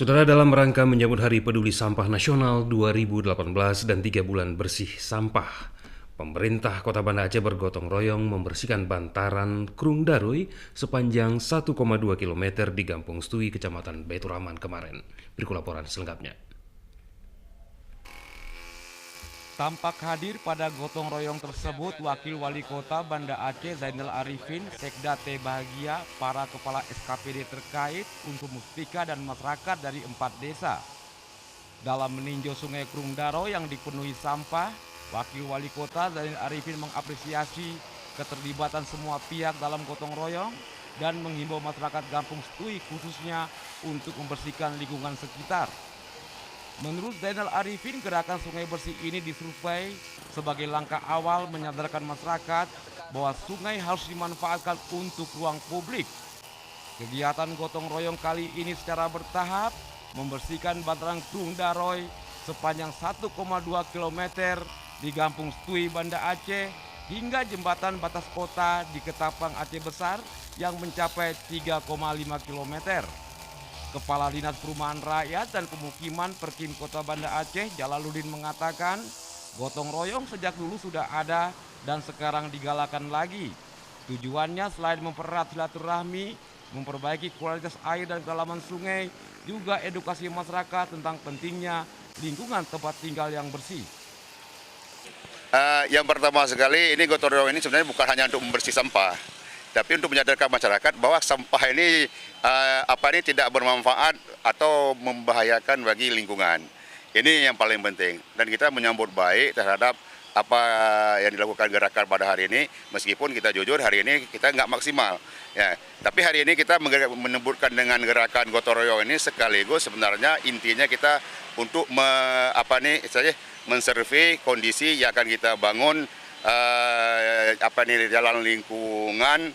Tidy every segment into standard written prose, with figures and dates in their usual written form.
Saudara, dalam rangka menyambut Hari Peduli Sampah Nasional 2018 dan 3 bulan bersih sampah, pemerintah Kota Banda Aceh bergotong royong membersihkan bantaran Krung Daroy sepanjang 1,2 km di Gampung Stui, Kecamatan Baitur Rahman kemarin. Berikut laporan selengkapnya. Tampak hadir pada gotong royong tersebut Wakil Wali Kota Banda Aceh Zainal Arifin, Sekda T Bahagia, para kepala SKPD terkait, untuk Mustika dan masyarakat dari 4 desa. Dalam meninjau Sungai Krung Daroy yang dipenuhi sampah, Wakil Wali Kota Zainal Arifin mengapresiasi keterlibatan semua pihak dalam gotong royong dan menghimbau masyarakat Gampung Stui khususnya untuk membersihkan lingkungan sekitar. Menurut Zainal Arifin, gerakan sungai bersih ini disurvei sebagai langkah awal menyadarkan masyarakat bahwa sungai harus dimanfaatkan untuk ruang publik. Kegiatan gotong royong kali ini secara bertahap membersihkan bantaran Krung Daroy sepanjang 1,2 km di Gampung Stui, Banda Aceh, hingga jembatan batas kota di Ketapang Aceh Besar yang mencapai 3,5 km. Kepala Dinas Perumahan Rakyat dan Pemukiman Perkim Kota Banda Aceh, Jalaluddin, mengatakan gotong royong sejak dulu sudah ada dan sekarang digalakan lagi. Tujuannya selain mempererat silaturahmi, memperbaiki kualitas air dan kedalaman sungai, juga edukasi masyarakat tentang pentingnya lingkungan tempat tinggal yang bersih. Yang pertama sekali, ini gotong royong ini sebenarnya bukan hanya untuk membersih sampah, tapi untuk menyadarkan masyarakat bahwa sampah ini ini tidak bermanfaat atau membahayakan bagi lingkungan. Ini yang paling penting, dan kita menyambut baik terhadap apa yang dilakukan gerakan pada hari ini, meskipun kita jujur hari ini kita nggak maksimal. Ya, tapi hari ini kita menyebutkan dengan gerakan gotong royong ini sekaligus sebenarnya intinya kita untuk mensurvei kondisi yang akan kita bangun jalan lingkungan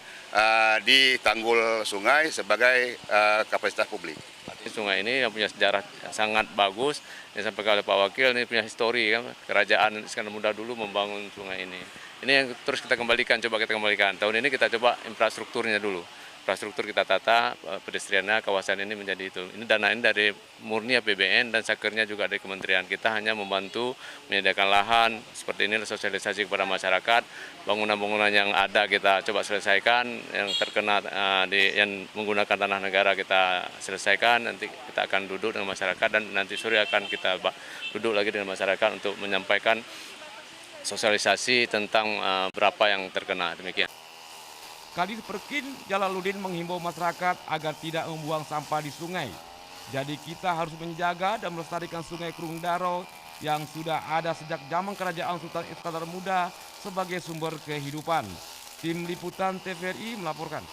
di tanggul sungai sebagai kapasitas publik. Sungai ini yang punya sejarah sangat bagus, yang disampaikan oleh Pak Wakil, ini punya histori kan, kerajaan Iskandar Muda dulu membangun sungai ini. Ini yang terus kita kembalikan, coba kita kembalikan. Tahun ini kita coba infrastrukturnya dulu. Infrastruktur kita tata, pedestriannya, kawasan ini menjadi itu. Ini dana ini dari murni APBN dan sakernya juga dari kementerian. Kita hanya membantu menyediakan lahan, seperti ini sosialisasi kepada masyarakat. Bangunan-bangunan yang ada kita coba selesaikan, yang terkena yang menggunakan tanah negara kita selesaikan. Nanti kita akan duduk dengan masyarakat dan nanti sore akan kita duduk lagi dengan masyarakat untuk menyampaikan sosialisasi tentang berapa yang terkena, demikian. Kadis Perkin Jalaluddin menghimbau masyarakat agar tidak membuang sampah di sungai. Jadi kita harus menjaga dan melestarikan Sungai Krung Daroy yang sudah ada sejak zaman Kerajaan Sultan Iskandar Muda sebagai sumber kehidupan. Tim Liputan TVRI melaporkan.